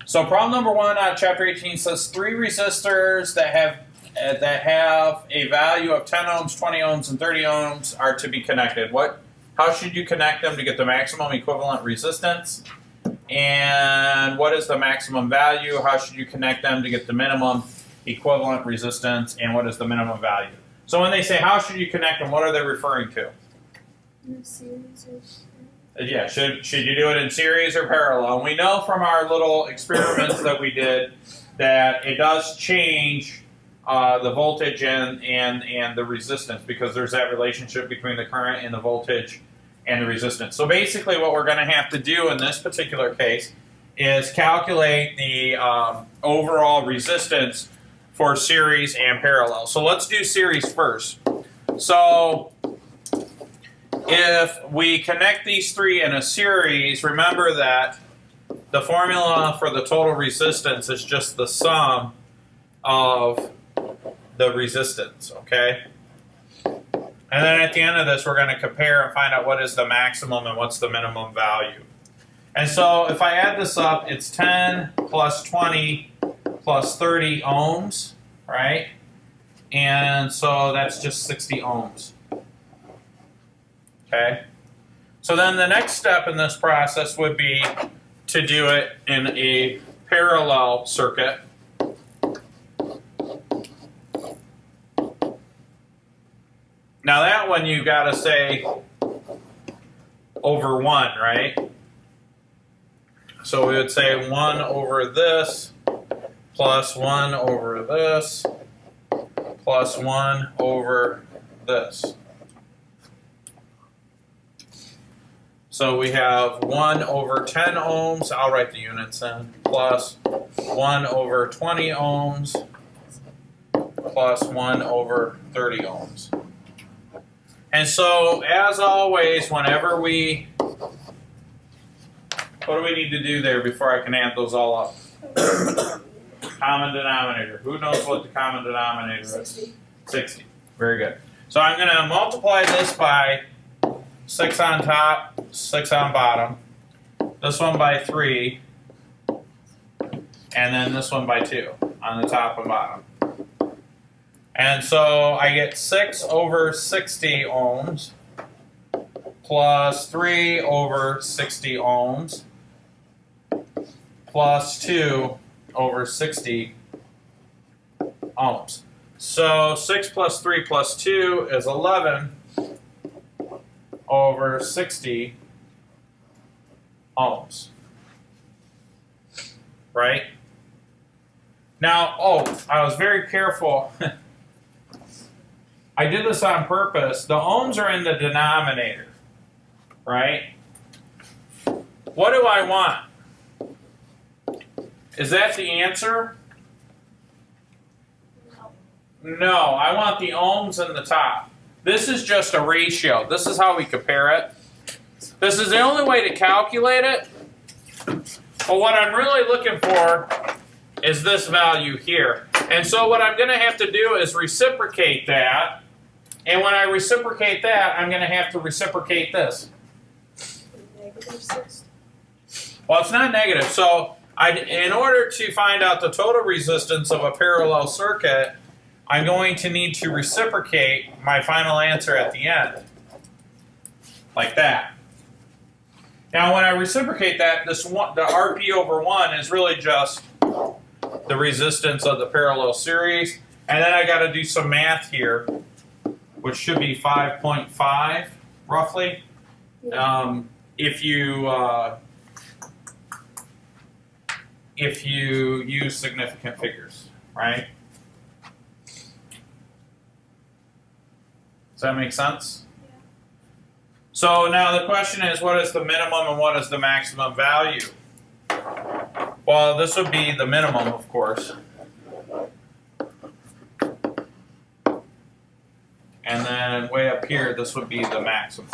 So problem number 1 on chapter 18 says 3 resistors that have a value of 10 ohms, 20 ohms, and 30 ohms are to be connected. How should you connect them to get the maximum equivalent resistance? And what is the maximum value? How should you connect them to get the minimum equivalent resistance? And what is the minimum value? So when they say how should you connect them, what are they referring to? In a series of... Yeah, should you do it in series or parallel? And we know from our little experiments that we did that it does change the voltage and the resistance, because there's that relationship between the current and the voltage and the resistance. So basically what we're going to have to do in this particular case is calculate the overall resistance for series and parallel. So let's do series first. So if we connect these 3 in a series, remember that the formula for the total resistance is just the sum of the resistance, okay? And then at the end of this, we're going to compare and find out what is the maximum and what's the minimum value. And so if I add this up, it's 10 plus 20 plus 30 ohms, right? And so that's just 60 ohms. Okay? So then the next step in this process would be to do it in a parallel circuit. Now that one you got to say over 1, right? So we would say 1 over this plus 1 over this plus 1 over this. So we have 1 over 10 ohms, I'll write the units in, plus 1 over 20 ohms plus 1 over 30 ohms. And so, as always, whenever what do we need to do there before I can add those all up? Common denominator. Who knows what the common denominator is? 60. 60. Very good. So I'm going to multiply this by 6 on top, 6 on bottom. This one by 3. And then this one by 2 on the top and bottom. And so I get 6 over 60 ohms plus 3 over 60 ohms plus 2 over 60 ohms. So 6 plus 3 plus 2 is 11 over 60 ohms. Right? Now, I was very careful. I did this on purpose. The ohms are in the denominator, right? What do I want? Is that the answer? No, I want the ohms in the top. This is just a ratio. This is how we compare it. This is the only way to calculate it. But what I'm really looking for is this value here. And so what I'm going to have to do is reciprocate that. And when I reciprocate that, I'm going to have to reciprocate this. -6. Well, it's not negative. So in order to find out the total resistance of a parallel circuit, I'm going to need to reciprocate my final answer at the end. Like that. Now when I reciprocate that, the RP over 1 is really just the resistance of the parallel series. And then I got to do some math here, which should be 5.5 roughly. Yeah. If you use significant figures, right? Does that make sense? Yeah. So now the question is, what is the minimum and what is the maximum value? Well, this would be the minimum, of course. And then way up here, this would be the maximum.